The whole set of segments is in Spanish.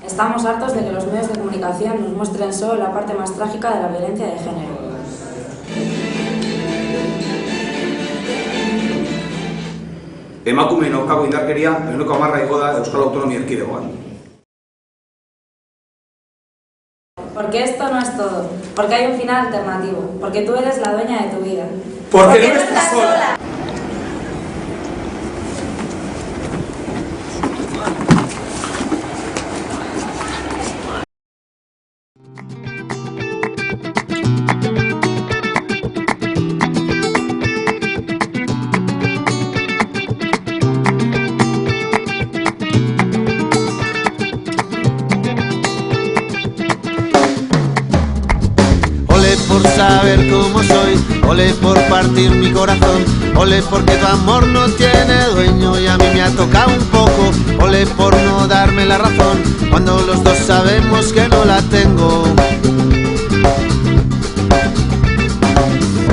Estamos hartos de que los medios de comunicación nos muestren solo la parte más trágica de la violencia de género. Emakumeen aurkako indarkeria 100% igo da Euskal Autonomia Erkidegoan. Porque esto no es todo. Porque hay un final alternativo. Porque tú eres la dueña de tu vida. Porque no estás sola. Por saber cómo soy, ole por partir mi corazón, ole porque tu amor no tiene dueño y a mí me ha tocado un poco, ole por no darme la razón cuando los dos sabemos que no la tengo,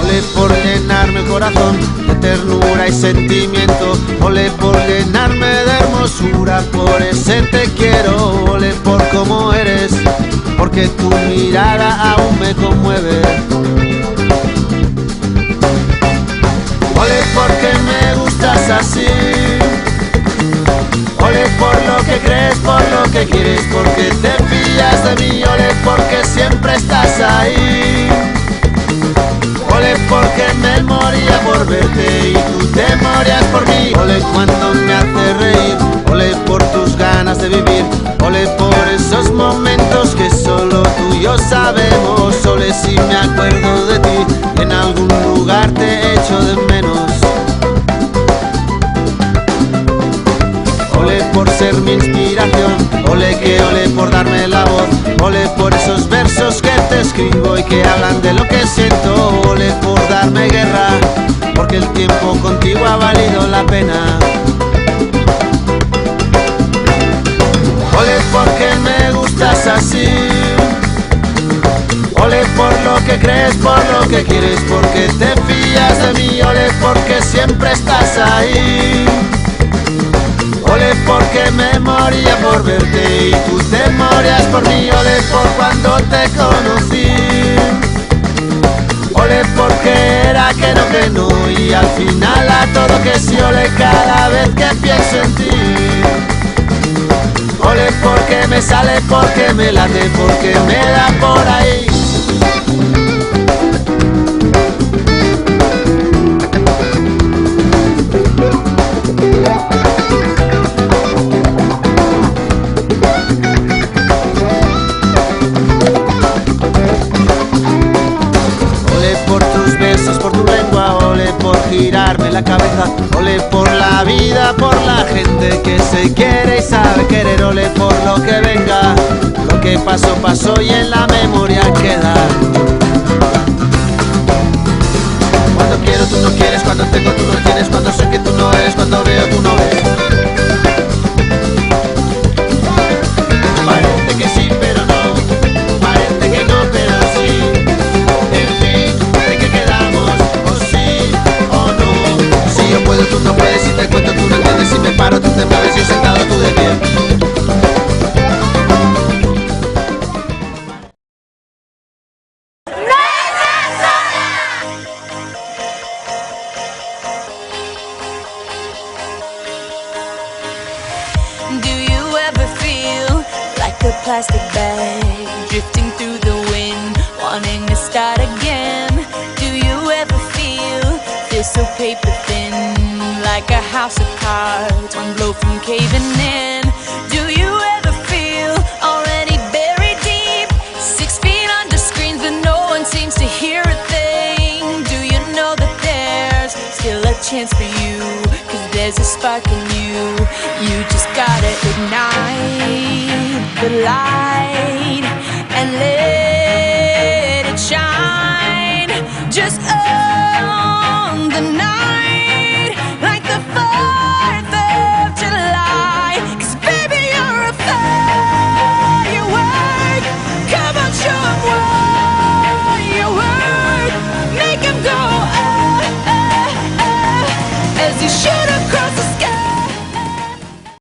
ole por llenarme el corazón de ternura y sentimiento, ole por llenarme de hermosura, por ese te quiero, ole por cómo eres, porque tu mirada aún me conmueve. Ole porque me gustas así, ole por lo que crees, por lo que quieres, porque te fías de mí, ole porque siempre estás ahí, ole porque me moría por verte y tú te morías por mí, ole cuando me haces reír, ole por tus ganas de vivir, ole por esos momentos que solo tú y yo sabemos, ole si me acuerdo de ti, en algún lugar te echo de menos, ole por ser mi inspiración, ole que ole por darme la voz, ole por esos versos que te escribo y que hablan de lo que siento, ole por darme guerra, porque el tiempo contigo ha valido la pena. Ole porque me gustas así, ole por lo que crees, por lo que quieres, porque te fías de mí, ole porque siempre estás ahí, ole porque me moría por verte y tú te morías por mí, ole por cuando te conocí, ole porque era que no y al final a todo que sí, ole cada vez que pienso en ti. Ole porque me sale, porque me late, porque me da por ahí. Ole por tus besos, por tu lengua, ole por girarme la cabeza, ole por la vida, por la gente que se quiere y sabe querer, ole por lo que venga, lo que pasó, pasó y en la memoria queda. Cuando quiero tú no quieres, cuando tengo tú no tienes, cuando sé que tú no eres, cuando veo tú no ves. Parece que sí, pero no, parece que no, pero sí. En fin, ¿de qué quedamos? O sí o no. Si yo puedo, tú no puedes, si te cuento tú no entiendes, si me paro tú te mueves, yo sentado tú de pie. Do you ever feel like a plastic bag drifting through the wind, wanting to start again? Do you ever feel so paper thin, like a house of cards, one blow from caving in? Do you ever feel already buried deep, 6 feet under screens but no one seems to hear a thing? Do you know that there's still a chance for you, 'cause there's a spark in you? You just gotta ignite the light and let